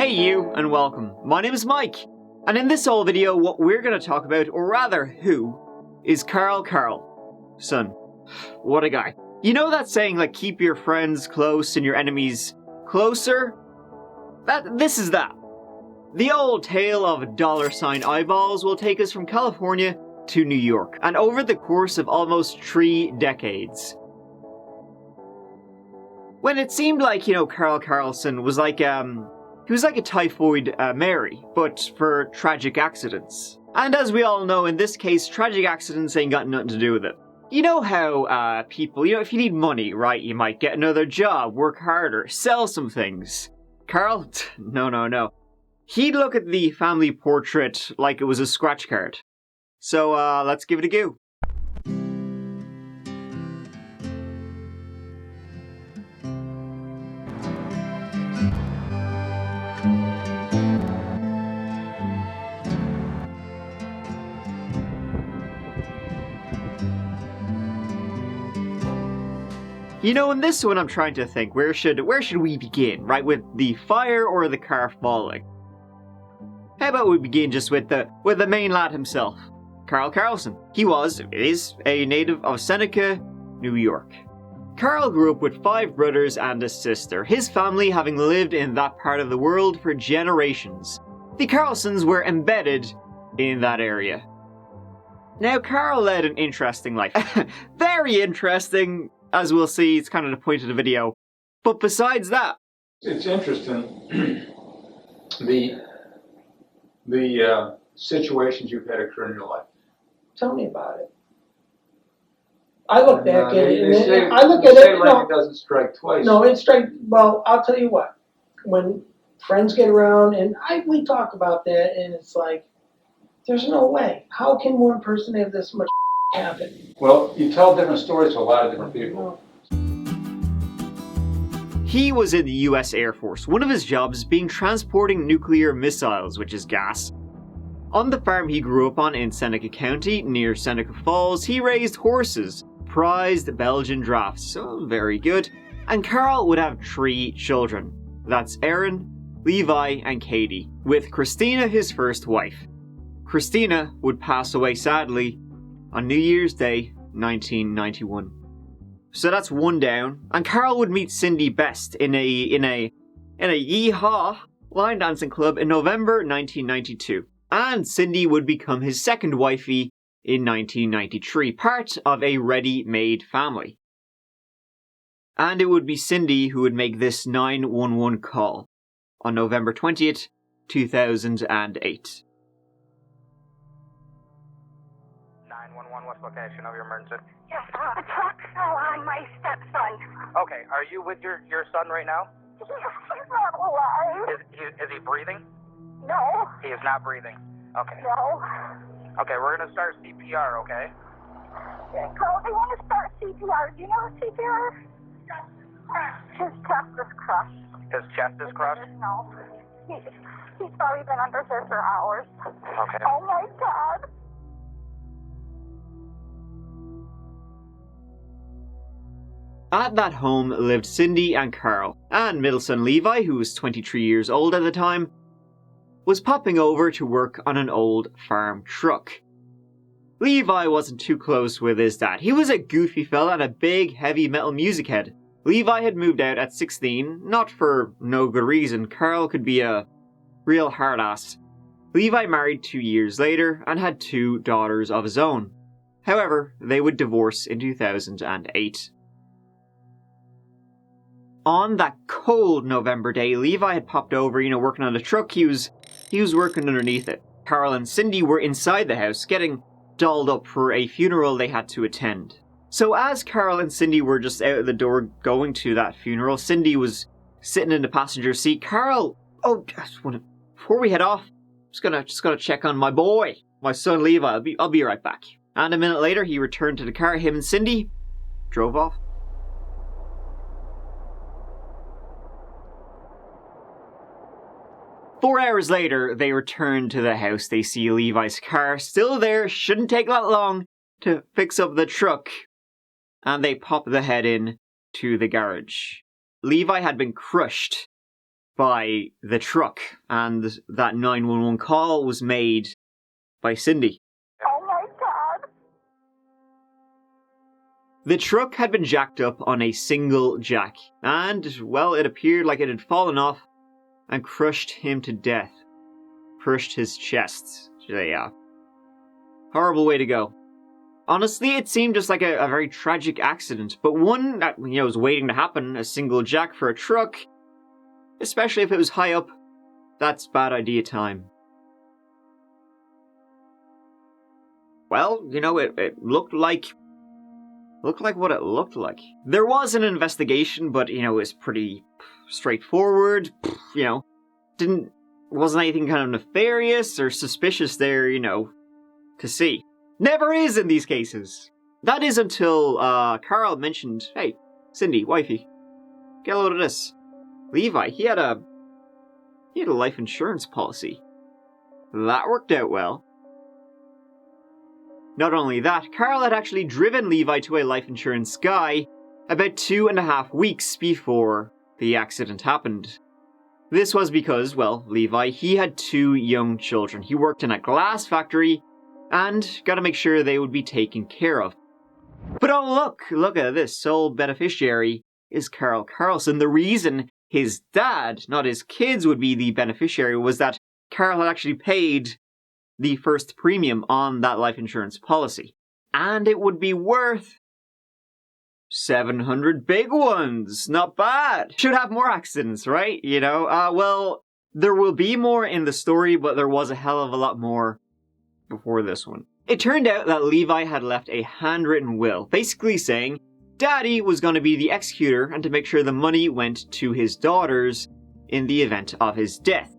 Hey you, and welcome. My name is Mike, and in this whole video what we're going to talk about, or rather who, is Karl Karlsen. What a guy. You know that saying like keep your friends close and your enemies closer? This is that. The old tale of $ eyeballs will take us from California to New York, and over the course of almost 3 decades. When it seemed like, Karl Karlsen was like, he was like a typhoid Mary, but for tragic accidents. And as we all know, in this case, tragic accidents ain't got nothing to do with it. You know how people, if you need money, right, you might get another job, work harder, sell some things. Karl? No. He'd look at the family portrait like it was a scratch card. So let's give it a go. In this one I'm trying to think, where should we begin, right? With the fire or the car falling? How about we begin just with the main lad himself, Karl Karlsen. He is a native of Seneca, New York. Karl grew up with 5 brothers and a sister, his family having lived in that part of the world for generations. The Karlsens were embedded in that area. Now, Karl led an interesting life. Very interesting. As we'll see, it's kind of the point of the video. But besides that... It's interesting, the situations you've had occur in your life. Tell me about it. I look back at it, and I look at it, like it doesn't strike twice. No, it strike, well, I'll tell you what. When friends get around, and we talk about that, and it's like, there's no way. How can one person have this much happen? Well, you tell different stories to a lot of different people. He was in the US Air Force, one of his jobs being transporting nuclear missiles, which is gas. On the farm he grew up on in Seneca County, near Seneca Falls, he raised horses, prized Belgian drafts, so very good. And Karl would have 3 children. That's Aaron, Levi, and Katie, with Christina his first wife. Christina would pass away sadly on New Year's Day, 1991. So that's 1 down, and Karl would meet Cindy Best in a Yeehaw line dancing club in November 1992, and Cindy would become his second wifey in 1993, part of a ready-made family. And it would be Cindy who would make this 911 call on November 20th, 2008. 911, what's location of your emergency? Yes, a truck fell on my stepson. Okay, are you with your son right now? He's not alive. Is he breathing? No. He is not breathing. Okay. No. Okay, we're gonna start CPR, okay? Carl, do you want to start CPR? Do you know CPR? His chest is crushed. His chest is crushed? No. He's probably been under here for hours. Okay. Oh my God. At that home lived Cindy and Karl, and middle son Levi, who was 23 years old at the time, was popping over to work on an old farm truck. Levi wasn't too close with his dad. He was a goofy fella and a big heavy metal music head. Levi had moved out at 16, not for no good reason. Karl could be a real hard ass. Levi married 2 years later and had 2 daughters of his own. However, they would divorce in 2008. On that cold November day, Levi had popped over, working on the truck. He was working underneath it. Karl and Cindy were inside the house, getting dolled up for a funeral they had to attend. So as Karl and Cindy were just out the door going to that funeral, Cindy was sitting in the passenger seat. Karl, before we head off, just gonna check on my boy, my son Levi. I'll be right back. And a minute later, he returned to the car. Him and Cindy drove off. Four hours later, they return to the house. They see Levi's car still there. Shouldn't take that long to fix up the truck. And they pop the head in to the garage. Levi had been crushed by the truck, and that 911 call was made by Cindy. Oh my God. The truck had been jacked up on a single jack, and, well, it appeared like it had fallen off and crushed him to death. Crushed his chest. Yeah. Horrible way to go. Honestly, it seemed just like a very tragic accident, but one that, was waiting to happen, a single jack for a truck, especially if it was high up, that's bad idea time. Well, it looked like what it looked like. There was an investigation, but, it was pretty straightforward, wasn't anything kind of nefarious or suspicious there, to see. Never is in these cases. That is until, Karl mentioned, hey, Cindy, wifey, get a load of this. Levi, he had a life insurance policy. That worked out well. Not only that, Karl had actually driven Levi to a life insurance guy about 2.5 weeks before the accident happened. This was because, well, Levi, he had 2 young children. He worked in a glass factory and got to make sure they would be taken care of. But oh look at this, sole beneficiary is Karl Karlsen. The reason his dad, not his kids, would be the beneficiary was that Karl had actually paid the first premium on that life insurance policy. And it would be worth 700 big ones. Not bad. Should have more accidents, right? Well, there will be more in the story, but there was a hell of a lot more before this one. It turned out that Levi had left a handwritten will, basically saying Daddy was going to be the executor and to make sure the money went to his daughters in the event of his death.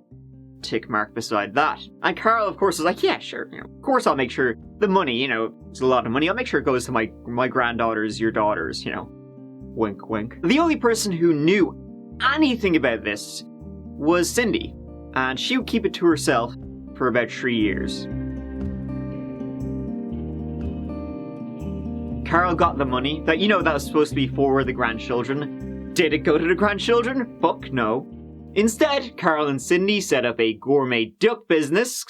Tick mark beside that. And Karl, of course, was like, yeah, sure, of course I'll make sure the money, it's a lot of money, I'll make sure it goes to my granddaughters, your daughters, wink, wink. The only person who knew anything about this was Cindy, and she would keep it to herself for about 3 years. Karl got the money that, that was supposed to be for the grandchildren. Did it go to the grandchildren? Fuck no. Instead, Karl and Cindy set up a gourmet duck business.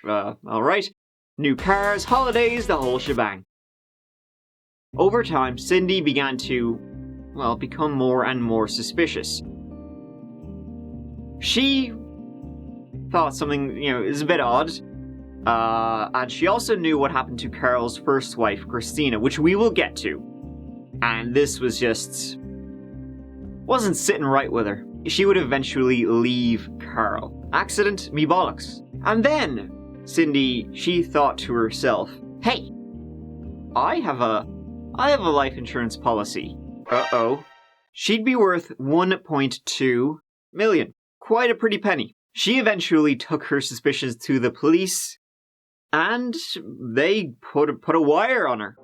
Alright. New cars, holidays, the whole shebang. Over time, Cindy began to, become more and more suspicious. She thought something, is a bit odd. And she also knew what happened to Karl's first wife, Christina, which we will get to. And this was wasn't sitting right with her. She would eventually leave Karl. Accident, me bollocks. And then, Cindy, she thought to herself, hey, I have a life insurance policy. Uh-oh. She'd be worth 1.2 million. Quite a pretty penny. She eventually took her suspicions to the police, and they put a wire on her.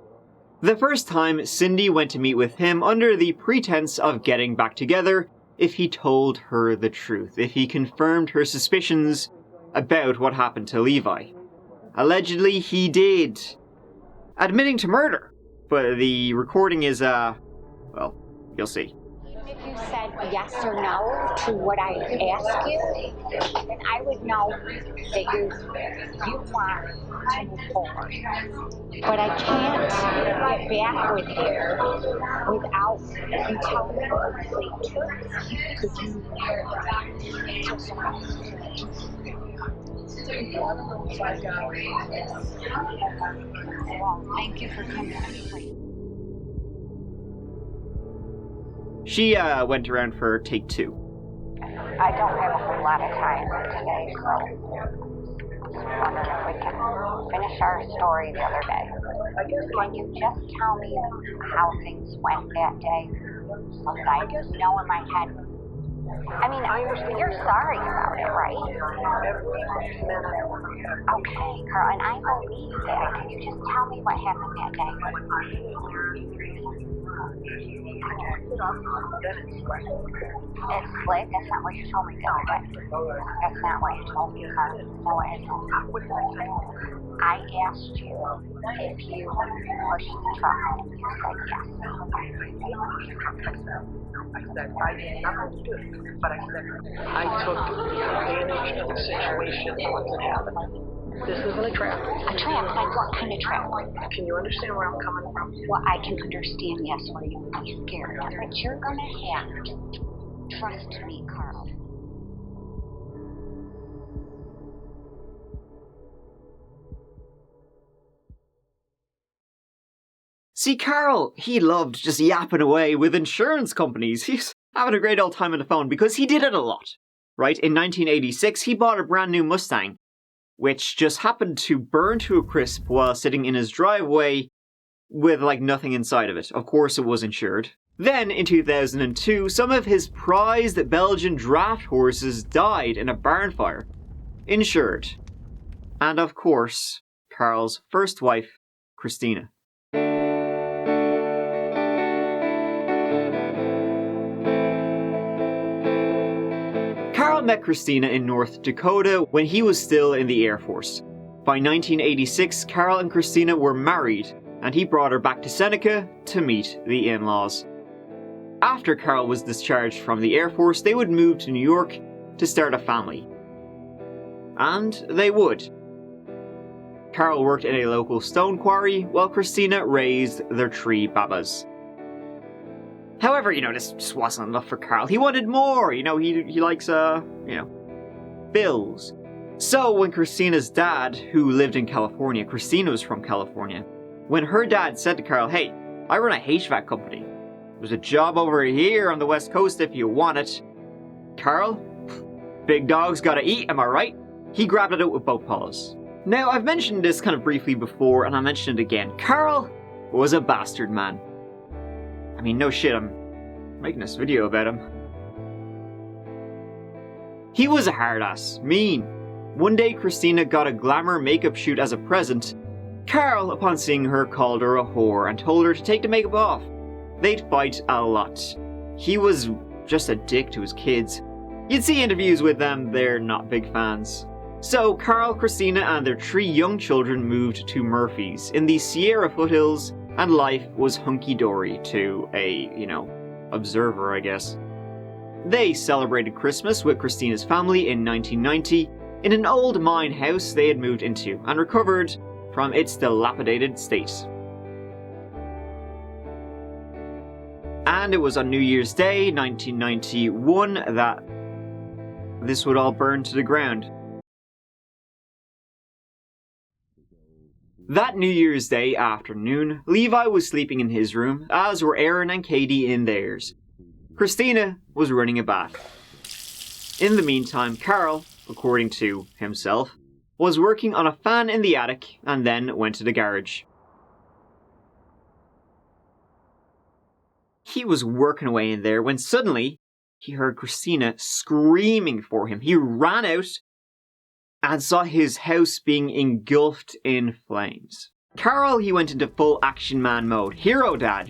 The first time, Cindy went to meet with him under the pretense of getting back together if he told her the truth, if he confirmed her suspicions about what happened to Levi. Allegedly, he did, admitting to murder. But the recording is, you'll see. If you said yes or no to what I ask you, then I would know that you want to move forward. But I can't get back with you without you telling me the complete truth. Could you tell someone? Well, thank you for coming to me. She went around for take 2. I don't have a whole lot of time today, so I was wondering if we can finish our story the other day. Can you just tell me how things went that day so that I just know in my head? I mean, you're sorry about it, right? Okay, Karl, and I believe that. Can you just tell me what happened that day? It's slick. That's not what you told me the other day. That's not what you told me, Karl. No, what you told me. I asked you if you pushed the truck. You said yes. I said I did nothing to do it, but I said I took advantage of the situation once it happened. This isn't a trap. A trap? Like what kind of trap? Can you understand where I'm coming from? Well, I can understand, yes, where you would be scared. But you're going to have to trust me, Karl. See, Karl, he loved just yapping away with insurance companies. He's having a great old time on the phone because he did it a lot. Right, in 1986, he bought a brand new Mustang, which just happened to burn to a crisp while sitting in his driveway with like nothing inside of it. Of course, it was insured. Then, in 2002, some of his prized Belgian draft horses died in a barn fire. Insured. And of course, Karl's first wife, Christina. Karl met Christina in North Dakota when he was still in the Air Force. By 1986, Karl and Christina were married, and he brought her back to Seneca to meet the in-laws. After Karl was discharged from the Air Force, they would move to New York to start a family. And they would. Karl worked in a local stone quarry, while Christina raised their 3 babas. However, this just wasn't enough for Karl. He wanted more, he likes, bills. So when Christina's dad, who lived in California, Christina was from California, when her dad said to Karl, hey, I run a HVAC company. There's a job over here on the West Coast if you want it. Karl, big dog's gotta eat, am I right? He grabbed it out with both paws. Now, I've mentioned this kind of briefly before, and I'll mention it again. Karl was a bastard man. I mean, no shit, I'm making this video about him. He was a hard ass, mean. One day, Christina got a glamour makeup shoot as a present. Karl, upon seeing her, called her a whore and told her to take the makeup off. They'd fight a lot. He was just a dick to his kids. You'd see interviews with them, they're not big fans. So, Karl, Christina, and their 3 young children moved to Murphy's in the Sierra foothills, and life was hunky-dory to a, observer, I guess. They celebrated Christmas with Christina's family in 1990 in an old mine house they had moved into and recovered from its dilapidated state. And it was on New Year's Day, 1991, that this would all burn to the ground. That New Year's Day afternoon, Levi was sleeping in his room, as were Aaron and Katie in theirs. Christina was running a bath. In the meantime, Karl, according to himself, was working on a fan in the attic and then went to the garage. He was working away in there when suddenly he heard Christina screaming for him. He ran out and saw his house being engulfed in flames. Karl, he went into full action man mode. Hero dad,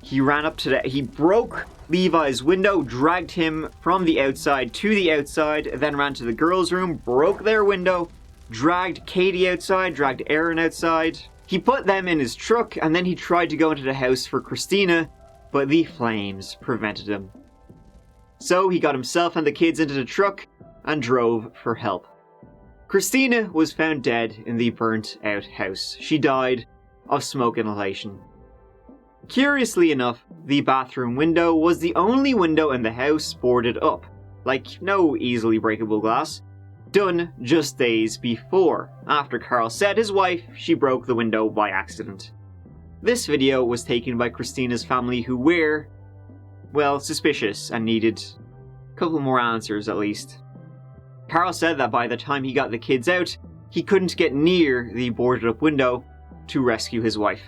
He ran up to he broke Levi's window, dragged him from the outside to the outside, then ran to the girls' room, broke their window, dragged Katie outside, dragged Aaron outside. He put them in his truck, and then he tried to go into the house for Christina, but the flames prevented him. So he got himself and the kids into the truck and drove for help. Christina was found dead in the burnt-out house. She died of smoke inhalation. Curiously enough, the bathroom window was the only window in the house boarded up, like no easily breakable glass, done just days before, after Karl said his wife she broke the window by accident. This video was taken by Christina's family who were, well, suspicious and needed a couple more answers at least. Karl said that by the time he got the kids out, he couldn't get near the boarded up window to rescue his wife.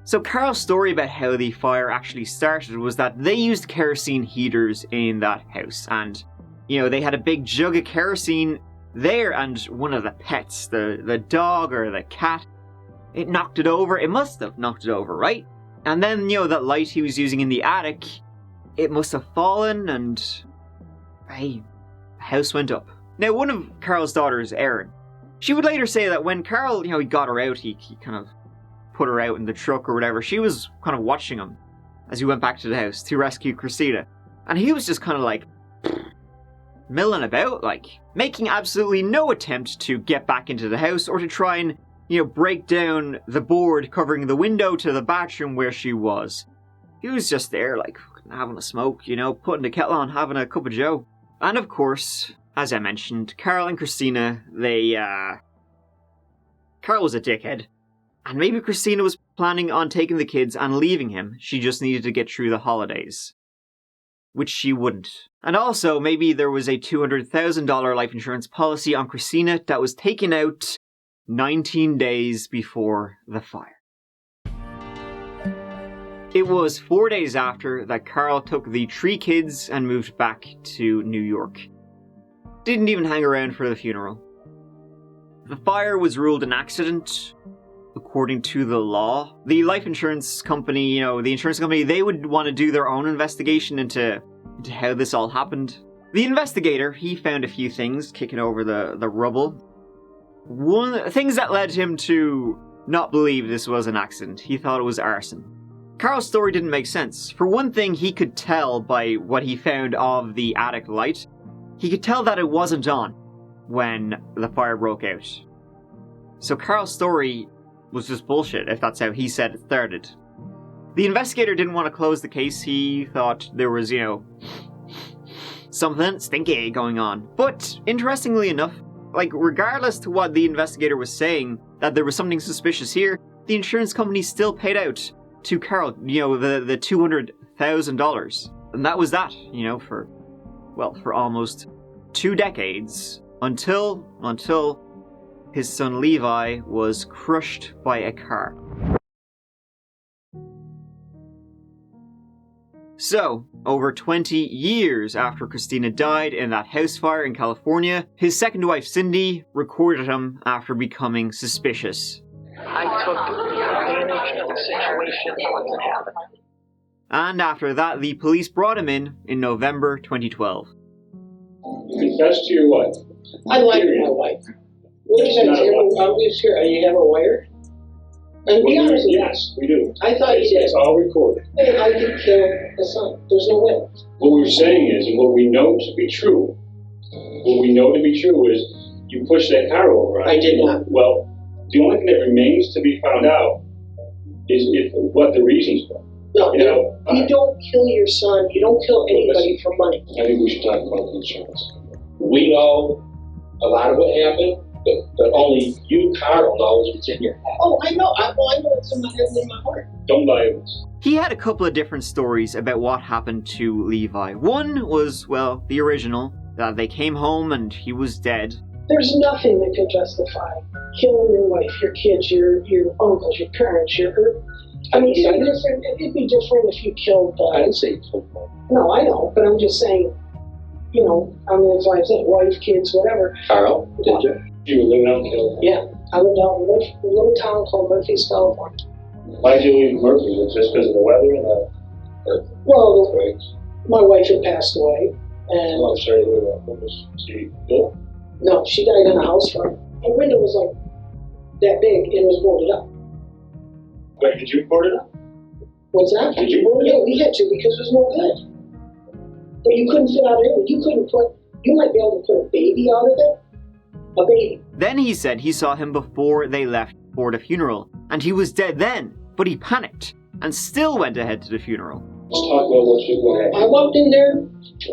So Karl's story about how the fire actually started was that they used kerosene heaters in that house, and they had a big jug of kerosene there, and one of the pets, the dog or the cat, it knocked it over. It must have knocked it over, right? And then, that light he was using in the attic, it must have fallen and, hey, the house went up. Now, one of Karl's daughters, Erin, She would later say that when Karl, he got her out, he kind of put her out in the truck or whatever, she was kind of watching him as he went back to the house to rescue Christina. And he was just kind of like milling about, like making absolutely no attempt to get back into the house or to try and, break down the board covering the window to the bathroom where she was. He was just there, like, having a smoke, putting the kettle on, having a cup of joe. And of course, as I mentioned, Karl and Christina, Karl was a dickhead. And maybe Christina was planning on taking the kids and leaving him. She just needed to get through the holidays. Which she wouldn't. And also, maybe there was a $200,000 life insurance policy on Christina that was taken out 19 days before the fire. It was 4 days after that Karl took the 3 kids and moved back to New York. Didn't even hang around for the funeral. The fire was ruled an accident, according to the law. The life insurance company, the insurance company, they would want to do their own investigation into how this all happened. The investigator, he found a few things kicking over the rubble. Things that led him to not believe this was an accident. He thought it was arson. Karl's story didn't make sense. For one thing, he could tell by what he found of the attic light. He could tell that it wasn't on when the fire broke out. So Karl's story was just bullshit, if that's how he said it started. The investigator didn't want to close the case. He thought there was, something stinky going on. But interestingly enough, regardless to what the investigator was saying, that there was something suspicious here, the insurance company still paid out to Karl, the $200,000. And that was that, for almost 2 decades, until his son Levi was crushed by a car. So, over 20 years after Christina died in that house fire in California, his second wife Cindy recorded him after becoming suspicious. I took advantage of the situation once it happened. And after that, the police brought him in November 2012. You confessed to your wife. I like my wife. What is that? You have a wire? And be honest with you. Yes, we do. I thought you did. It's all recorded. I did kill the son. There's no way. What we're saying is, and what we know to be true, is you pushed that car over. Right? I did not. Well, the only thing that remains to be found out is what the reasons were. No, you don't kill your son. You don't kill anybody for money. I think we should talk about the insurance. We know a lot of what happened, but only you, Karl, knows what's in your head. Oh, I know. I know what's in my head and in my heart. Don't lie to us. He had a couple of different stories about what happened to Levi. One was, the original, that they came home and he was dead. There's nothing that could justify killing your wife, your kids, your uncles, your parents, it'd be different if you killed... I didn't say you killed them. No, I know, but I'm just saying, if I said wife, kids, whatever. Karl, did you? You were living out in California? Yeah, I lived out in a little town called Murphy's, California. Why did you leave Murphy? Was it just because of the weather and the earthquakes? My wife had passed away, and... Oh, I'm sorry to hear that. Was she ill? No, she died in a house fire. The window was that big and was boarded up. Wait, did you board it up? What's that? Did you board it up? Yeah, we had to because it was no good. But you couldn't fit out of it. You might be able to put a baby out of it. A baby. Then he said he saw him before they left for the funeral, and he was dead then, but he panicked and still went ahead to the funeral. Let's talk about what happened. I walked in there to,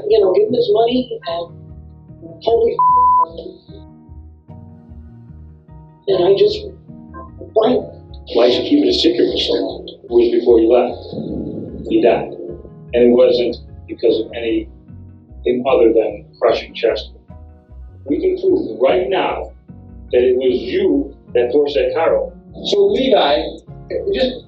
give him his money, and holy and I just blanked. Why did you keep it a secret for so long? It was before you left. He died. And it wasn't because of anything other than crushing chest. We can prove right now that it was you that forced that car over. So Levi, just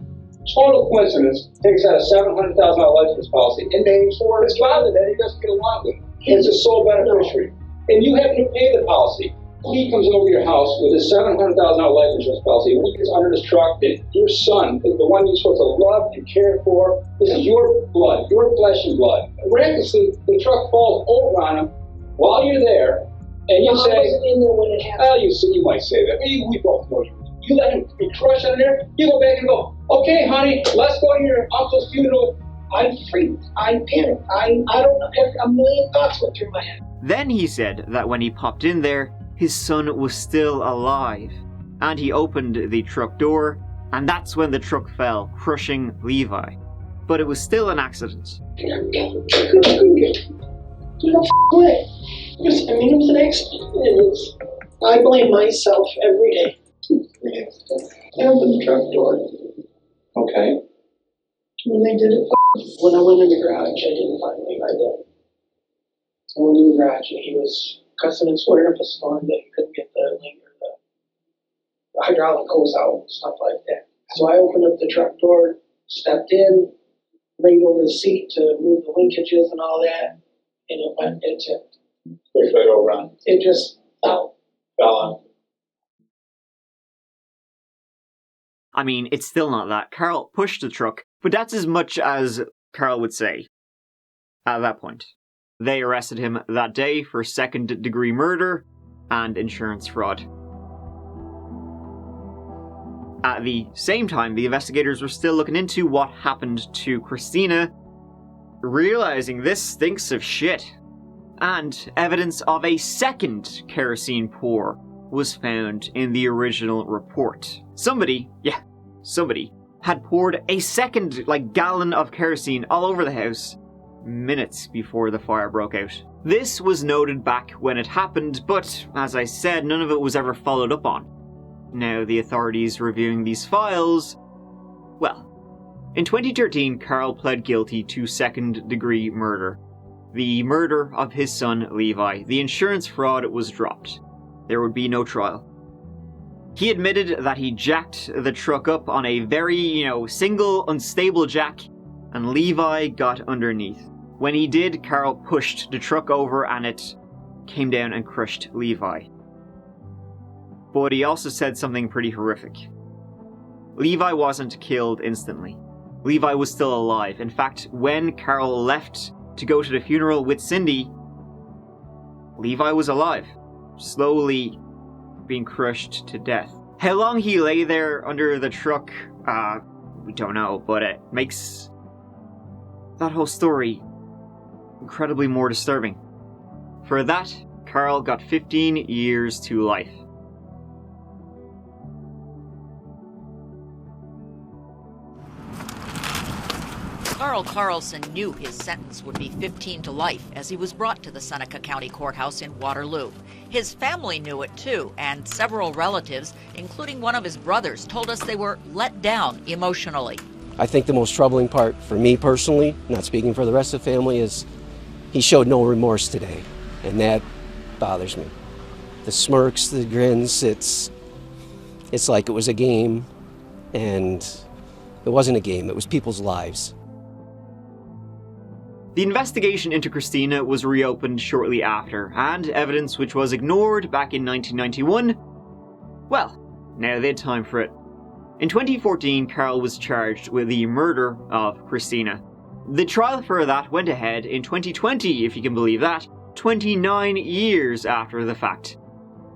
total coincidence, takes out a $700,000 life insurance policy and names for his father that he doesn't get along with. He's a sole beneficiary. And you happen to pay the policy. He comes over your house with a $700,000 life insurance policy. He gets under this truck that your son is the one you're supposed to love and care for. This is your blood, your flesh and blood. Miraculously, the truck falls over on him while you're there, And you I say, wasn't in there when it happened. you might say that. We both know you. You let him be crushed under there, you go back and go, okay, honey, let's go to your uncle's funeral. I'm freaked. I panicked. I don't know. A million thoughts went through my head. Then he said that when he popped in there, his son was still alive. And he opened the truck door, and that's when the truck fell, crushing Levi. But it was still an accident. No way. It was an accident. I blame myself every day. I opened the truck door. Okay. When they did it, when I went in the garage, I didn't find Levi dead. I went in the garage and he was cussing and swearing up a storm that he couldn't get the link or the hydraulic hose out and stuff like that. So I opened up the truck door, stepped in, laid over the seat to move the linkages and all that, and it tipped. Pushed right over on. It just fell. Fell on. I mean, it's still not that. Karl pushed the truck, but that's as much as Karl would say at that point. They arrested him that day for second-degree murder and insurance fraud. At the same time, the investigators were still looking into what happened to Christina, realizing this stinks of shit. And evidence of a second kerosene pour was found in the original report. Somebody had poured a second, gallon of kerosene all over the house minutes before the fire broke out. This was noted back when it happened, but as I said, none of it was ever followed up on. Now, the authorities reviewing these files, well, in 2013, Karl pled guilty to second-degree murder. The murder of his son, Levi. The insurance fraud was dropped. There would be no trial. He admitted that he jacked the truck up on a very, single, unstable jack, and Levi got underneath. When he did, Karl pushed the truck over and it came down and crushed Levi. But he also said something pretty horrific. Levi wasn't killed instantly. Levi was still alive. In fact, when Karl left to go to the funeral with Cindy, Levi was alive, slowly being crushed to death. How long he lay there under the truck, we don't know, but it makes that whole story incredibly more disturbing. For that, Karl got 15 years to life. Karl Karlsen knew his sentence would be 15 to life as he was brought to the Seneca County Courthouse in Waterloo. His family knew it too, and several relatives, including one of his brothers, told us they were let down emotionally. I think the most troubling part for me personally, not speaking for the rest of the family, is he showed no remorse today, and that bothers me. The smirks, the grins, it's like it was a game, and it wasn't a game, it was people's lives. The investigation into Christina was reopened shortly after, and evidence which was ignored back in 1991, well, now they had time for it. In 2014, Karl was charged with the murder of Christina. The trial for that went ahead in 2020, if you can believe that, 29 years after the fact.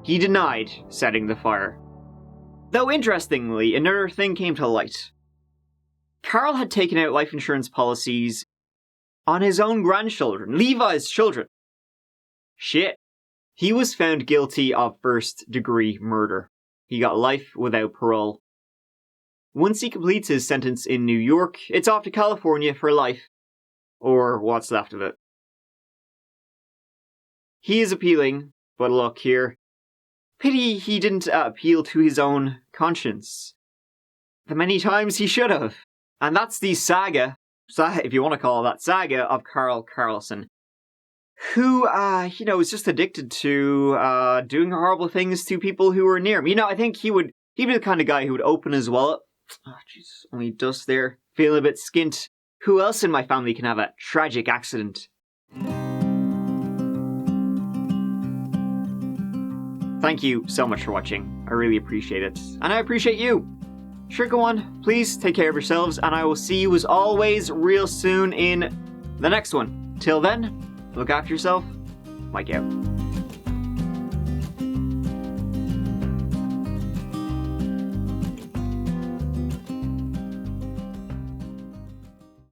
He denied setting the fire. Though interestingly, another thing came to light. Karl had taken out life insurance policies on his own grandchildren, Levi's children. Shit. He was found guilty of first-degree murder. He got life without parole. Once he completes his sentence in New York, it's off to California for life. Or what's left of it. He is appealing, but look here. Pity he didn't appeal to his own conscience. The many times he should have. And that's the saga, if you want to call that saga, of Karl Karlsen. Who, is just addicted to doing horrible things to people who are near him. I think he'd be the kind of guy who would open his wallet. Oh, jeez, only dust there. Feeling a bit skint. Who else in my family can have a tragic accident? Thank you so much for watching. I really appreciate it. And I appreciate you. Sure, go on. Please take care of yourselves, and I will see you as always real soon in the next one. Till then, look after yourself. Mike out.